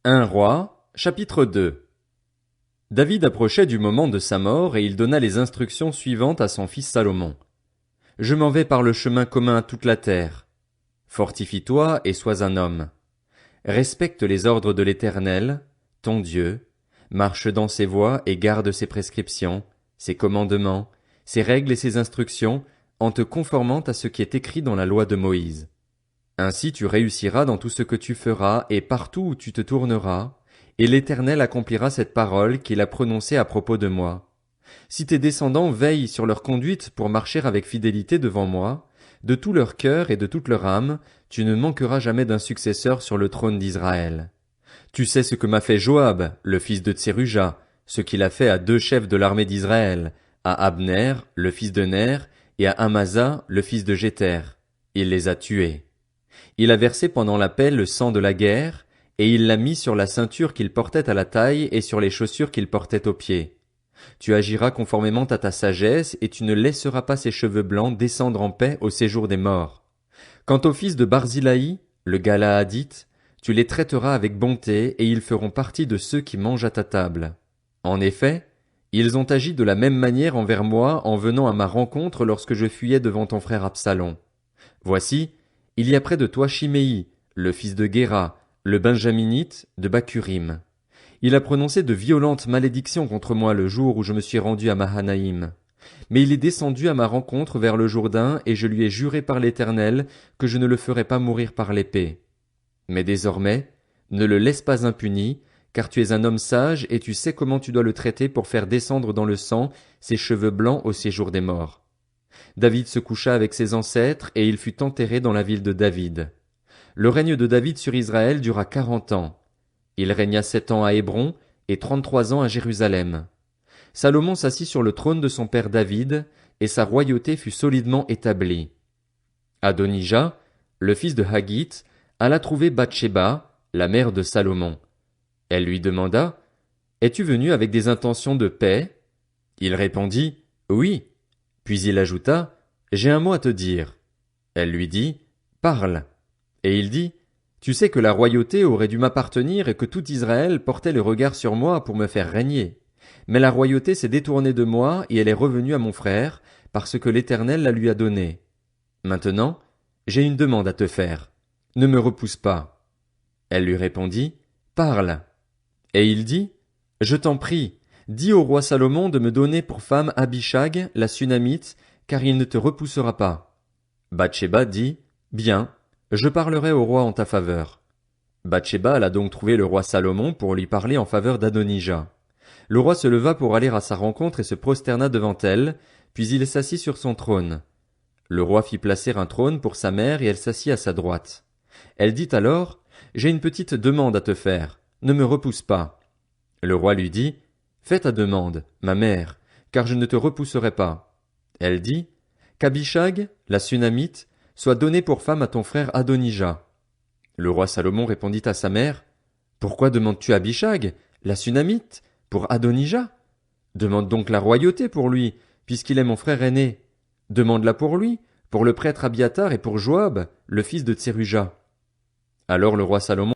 Un roi, chapitre 2. David approchait du moment de sa mort et il donna les instructions suivantes à son fils Salomon. Je m'en vais par le chemin commun à toute la terre. Fortifie-toi et sois un homme. Respecte les ordres de l'Éternel, ton Dieu, marche dans ses voies et garde ses prescriptions, ses commandements, ses règles et ses instructions, en te conformant à ce qui est écrit dans la loi de Moïse. Ainsi tu réussiras dans tout ce que tu feras et partout où tu te tourneras, et l'Éternel accomplira cette parole qu'il a prononcée à propos de moi. Si tes descendants veillent sur leur conduite pour marcher avec fidélité devant moi, de tout leur cœur et de toute leur âme, tu ne manqueras jamais d'un successeur sur le trône d'Israël. Tu sais ce que m'a fait Joab, le fils de Tseruja, ce qu'il a fait à deux chefs de l'armée d'Israël, à Abner, le fils de Ner, et à Amasa, le fils de Jéter. Il les a tués. Il a versé pendant la paix le sang de la guerre, et il l'a mis sur la ceinture qu'il portait à la taille et sur les chaussures qu'il portait aux pieds. Tu agiras conformément à ta sagesse, et tu ne laisseras pas ses cheveux blancs descendre en paix au séjour des morts. Quant aux fils de Barzilaï, le Galaadite, tu les traiteras avec bonté, et ils feront partie de ceux qui mangent à ta table. En effet, ils ont agi de la même manière envers moi en venant à ma rencontre lorsque je fuyais devant ton frère Absalom. Voici, il y a près de toi Chiméi, le fils de Guéra, le Benjaminite de Bakurim. Il a prononcé de violentes malédictions contre moi le jour où je me suis rendu à Mahanaïm. Mais il est descendu à ma rencontre vers le Jourdain, et je lui ai juré par l'Éternel que je ne le ferai pas mourir par l'épée. Mais désormais, ne le laisse pas impuni, car tu es un homme sage et tu sais comment tu dois le traiter pour faire descendre dans le sang ses cheveux blancs au séjour des morts. David se coucha avec ses ancêtres, et il fut enterré dans la ville de David. Le règne de David sur Israël dura 40 ans. Il régna 7 ans à Hébron, et 33 ans à Jérusalem. Salomon s'assit sur le trône de son père David, et sa royauté fut solidement établie. Adonijah, le fils de Haggith, alla trouver Bathsheba, la mère de Salomon. Elle lui demanda, Es-tu venu avec des intentions de paix? Il répondit, Oui. Puis il ajouta, J'ai un mot à te dire. Elle lui dit, Parle. Et il dit, Tu sais que la royauté aurait dû m'appartenir et que tout Israël portait le regard sur moi pour me faire régner. Mais la royauté s'est détournée de moi et elle est revenue à mon frère, parce que l'Éternel la lui a donnée. Maintenant, j'ai une demande à te faire. Ne me repousse pas. Elle lui répondit, Parle. Et il dit, Je t'en prie, dis au roi Salomon de me donner pour femme Abishag, la Sunamite, car il ne te repoussera pas. Bathsheba dit, Bien, je parlerai au roi en ta faveur. Bathsheba alla donc trouver le roi Salomon pour lui parler en faveur d'Adonijah. Le roi se leva pour aller à sa rencontre et se prosterna devant elle, puis il s'assit sur son trône. Le roi fit placer un trône pour sa mère et elle s'assit à sa droite. Elle dit alors, J'ai une petite demande à te faire. Ne me repousse pas. Le roi lui dit, Fais ta demande, ma mère, car je ne te repousserai pas. Elle dit, Qu'Abishag, la Sunamite, soit donnée pour femme à ton frère Adonijah. Le roi Salomon répondit à sa mère, Pourquoi demandes-tu Abishag, la Sunamite, pour Adonijah? Demande donc la royauté pour lui, puisqu'il est mon frère aîné. Demande-la pour lui, pour le prêtre Abiathar et pour Joab, le fils de Tseruja. Alors le roi Salomon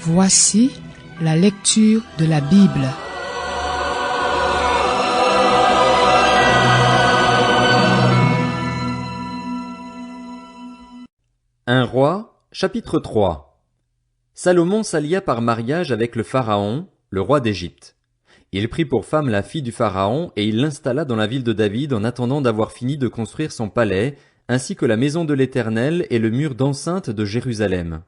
Voici la lecture de la Bible. Un roi, chapitre 3. Salomon s'allia par mariage avec le Pharaon, le roi d'Égypte. Il prit pour femme la fille du Pharaon et il l'installa dans la ville de David en attendant d'avoir fini de construire son palais, ainsi que la maison de l'Éternel et le mur d'enceinte de Jérusalem.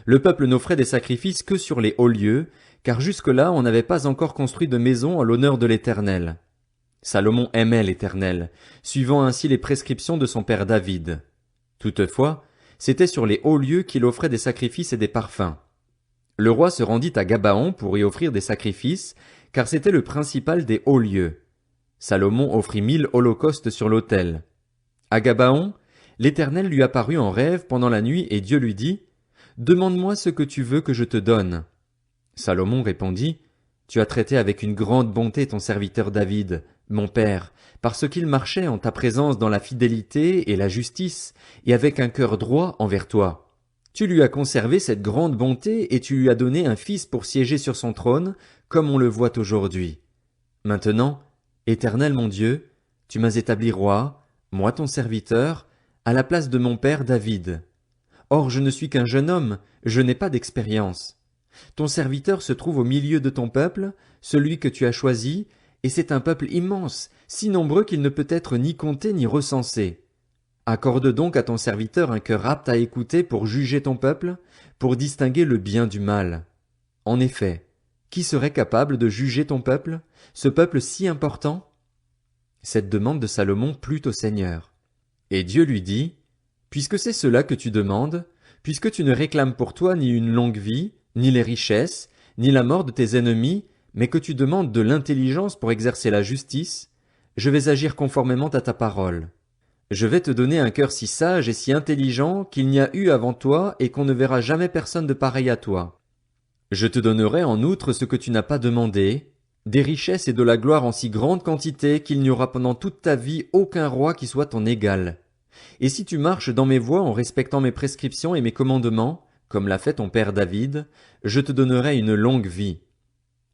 Le peuple n'offrait des sacrifices que sur les hauts lieux, car jusque-là on n'avait pas encore construit de maison en l'honneur de l'Éternel. Salomon aimait l'Éternel, suivant ainsi les prescriptions de son père David. Toutefois, c'était sur les hauts lieux qu'il offrait des sacrifices et des parfums. Le roi se rendit à Gabaon pour y offrir des sacrifices, car c'était le principal des hauts lieux. Salomon offrit 1000 holocaustes sur l'autel. À Gabaon, l'Éternel lui apparut en rêve pendant la nuit et Dieu lui dit : « Demande-moi ce que tu veux que je te donne. » Salomon répondit : « Tu as traité avec une grande bonté ton serviteur David, mon père, parce qu'il marchait en ta présence dans la fidélité et la justice, et avec un cœur droit envers toi. Tu lui as conservé cette grande bonté et tu lui as donné un fils pour siéger sur son trône, comme on le voit aujourd'hui. Maintenant, Éternel mon Dieu, tu m'as établi roi, moi ton serviteur, à la place de mon père David. Or je ne suis qu'un jeune homme, je n'ai pas d'expérience. Ton serviteur se trouve au milieu de ton peuple, celui que tu as choisi, et c'est un peuple immense, si nombreux qu'il ne peut être ni compté ni recensé. Accorde donc à ton serviteur un cœur apte à écouter pour juger ton peuple, pour distinguer le bien du mal. En effet, qui serait capable de juger ton peuple, ce peuple si important ? » Cette demande de Salomon plut au Seigneur. Et Dieu lui dit : « Puisque c'est cela que tu demandes, puisque tu ne réclames pour toi ni une longue vie, ni les richesses, ni la mort de tes ennemis, mais que tu demandes de l'intelligence pour exercer la justice, je vais agir conformément à ta parole. Je vais te donner un cœur si sage et si intelligent qu'il n'y a eu avant toi et qu'on ne verra jamais personne de pareil à toi. Je te donnerai en outre ce que tu n'as pas demandé, des richesses et de la gloire en si grande quantité qu'il n'y aura pendant toute ta vie aucun roi qui soit ton égal. Et si tu marches dans mes voies en respectant mes prescriptions et mes commandements, comme l'a fait ton père David, je te donnerai une longue vie. »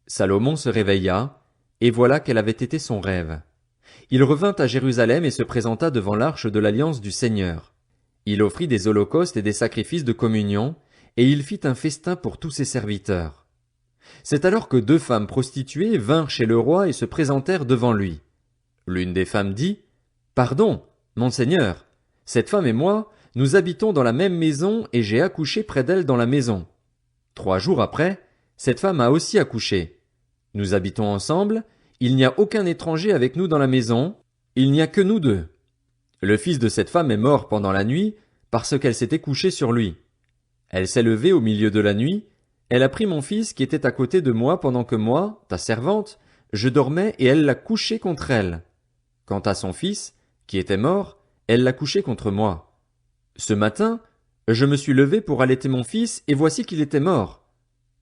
Salomon se réveilla, et voilà quel avait été son rêve. Il revint à Jérusalem et se présenta devant l'arche de l'alliance du Seigneur. Il offrit des holocaustes et des sacrifices de communion, et il fit un festin pour tous ses serviteurs. C'est alors que 2 femmes prostituées vinrent chez le roi et se présentèrent devant lui. L'une des femmes dit : « Pardon, mon Seigneur, cette femme et moi, nous habitons dans la même maison et j'ai accouché près d'elle dans la maison. 3 jours après, cette femme a aussi accouché. Nous habitons ensemble, il n'y a aucun étranger avec nous dans la maison, il n'y a que nous 2. Le fils de cette femme est mort pendant la nuit parce qu'elle s'était couchée sur lui. Elle s'est levée au milieu de la nuit, elle a pris mon fils qui était à côté de moi pendant que moi, ta servante, je dormais et elle l'a couché contre elle. Quant à son fils, qui était mort, elle l'a couché contre moi. Ce matin, je me suis levé pour allaiter mon fils et voici qu'il était mort.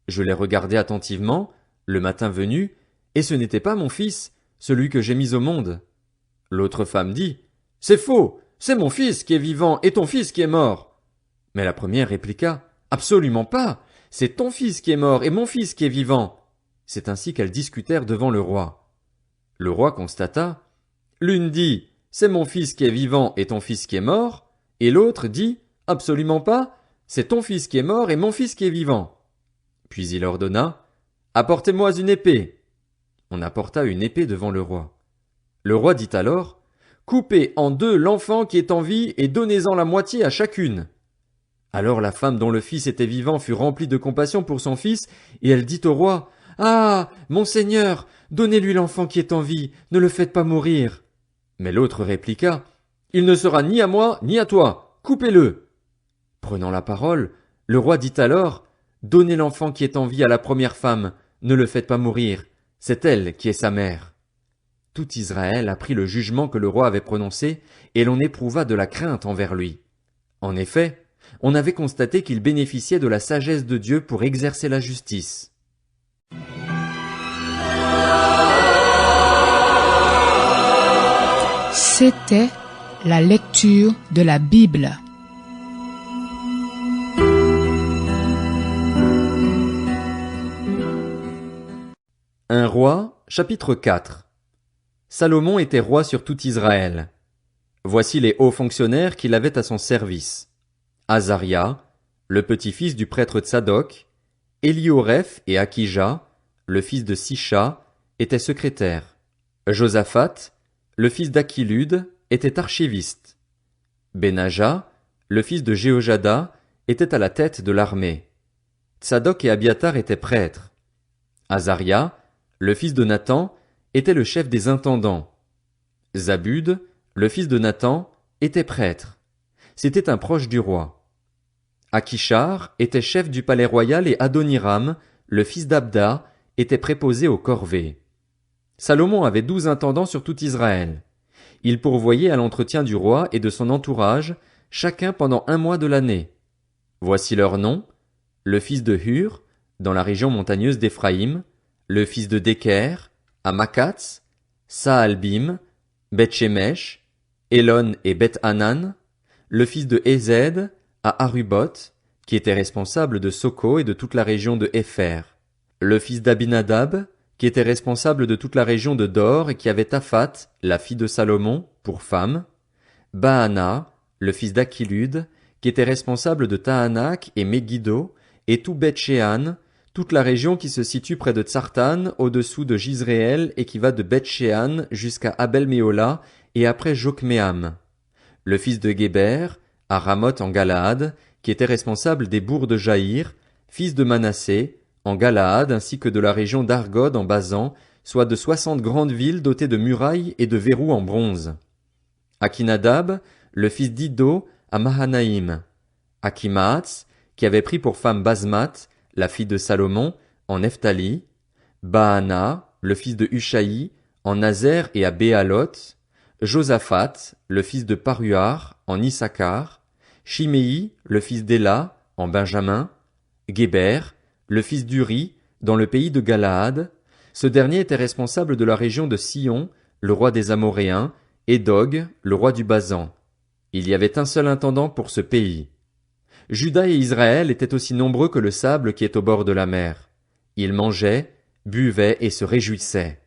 Je l'ai regardé attentivement, le matin venu, et ce n'était pas mon fils, celui que j'ai mis au monde. L'autre femme dit : « C'est faux, c'est mon fils qui est vivant et ton fils qui est mort. » Mais la première répliqua : « Absolument pas, c'est ton fils qui est mort et mon fils qui est vivant. » C'est ainsi qu'elles discutèrent devant le roi. Le roi constata : l'une dit : « C'est mon fils qui est vivant et ton fils qui est mort. » Et l'autre dit : « Absolument pas, c'est ton fils qui est mort et mon fils qui est vivant. » Puis il ordonna : « Apportez-moi une épée. » On apporta une épée devant le roi. Le roi dit alors : « Coupez en 2 l'enfant qui est en vie et donnez-en la moitié à chacune. » Alors la femme dont le fils était vivant fut remplie de compassion pour son fils, et elle dit au roi : « Ah, mon Seigneur, donnez-lui l'enfant qui est en vie, ne le faites pas mourir. » Mais l'autre répliqua : « Il ne sera ni à moi, ni à toi, coupez-le. » Prenant la parole, le roi dit alors : « Donnez l'enfant qui est en vie à la première femme, ne le faites pas mourir, c'est elle qui est sa mère. » Tout Israël apprit le jugement que le roi avait prononcé, et l'on éprouva de la crainte envers lui. En effet, on avait constaté qu'il bénéficiait de la sagesse de Dieu pour exercer la justice. C'était la lecture de la Bible. Un roi, chapitre 4. Salomon était roi sur tout Israël. Voici les hauts fonctionnaires qu'il avait à son service. Azaria, le petit-fils du prêtre Tsadok, Élioreph et Akija, le fils de Sisha, étaient secrétaires. Josaphat, le fils d'Achilude, était archiviste. Benaja, le fils de Jéhojada, était à la tête de l'armée. Tsadok et Abiatar étaient prêtres. Azaria, le fils de Nathan, était le chef des intendants. Zabud, le fils de Nathan, était prêtre. C'était un proche du roi. Akishar était chef du palais royal et Adoniram, le fils d'Abda, était préposé aux corvées. Salomon avait 12 intendants sur tout Israël. Il pourvoyait à l'entretien du roi et de son entourage, chacun pendant 1 mois de l'année. Voici leurs noms: le fils de Hur, dans la région montagneuse d'Éphraïm, le fils de Deker, à Makatz, Saalbim, Beth-Shemesh, Elon et Beth-Hanan, le fils de Ézed, à Aruboth, qui était responsable de Soko et de toute la région de Épher, le fils d'Abinadab, qui était responsable de toute la région de Dor et qui avait Taphat, la fille de Salomon, pour femme, Baana, le fils d'Achilude, qui était responsable de Tahanak et Megiddo, et tout Beth-Shean, toute la région qui se situe près de Tsartan, au-dessous de Jizréel et qui va de Beth-Shean jusqu'à Abel-Méhola et après Jokmeam. Le fils de Géber, à Ramoth en Galaad, qui était responsable des bourgs de Jaïr, fils de Manassé, en Galaad ainsi que de la région d'Argod en Basan, soit de 60 grandes villes dotées de murailles et de verrous en bronze. Akinadab, le fils d'Iddo, à Mahanaïm. Akimaatz, qui avait pris pour femme Basmath, la fille de Salomon, en Nephtali. Baana, le fils de Hushaï, en Nazer et à Béaloth. Josaphat, le fils de Paruar, en Issachar. Shimei, le fils d'Éla, en Benjamin. Géber, le fils d'Uri, dans le pays de Galaad. Ce dernier était responsable de la région de Sion, le roi des Amoréens, et d'Og, le roi du Basan. Il y avait un seul intendant pour ce pays. Juda et Israël étaient aussi nombreux que le sable qui est au bord de la mer. Ils mangeaient, buvaient et se réjouissaient.